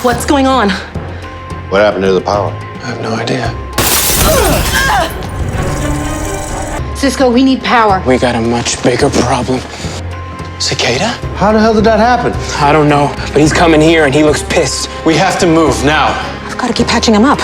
What's going on? What happened to the power? I have no idea. Cisco, we need power. We got a much bigger problem. Cicada? How the hell did that happen? I don't know, but he's coming here and he looks pissed. We have to move now. I've got to keep patching him up.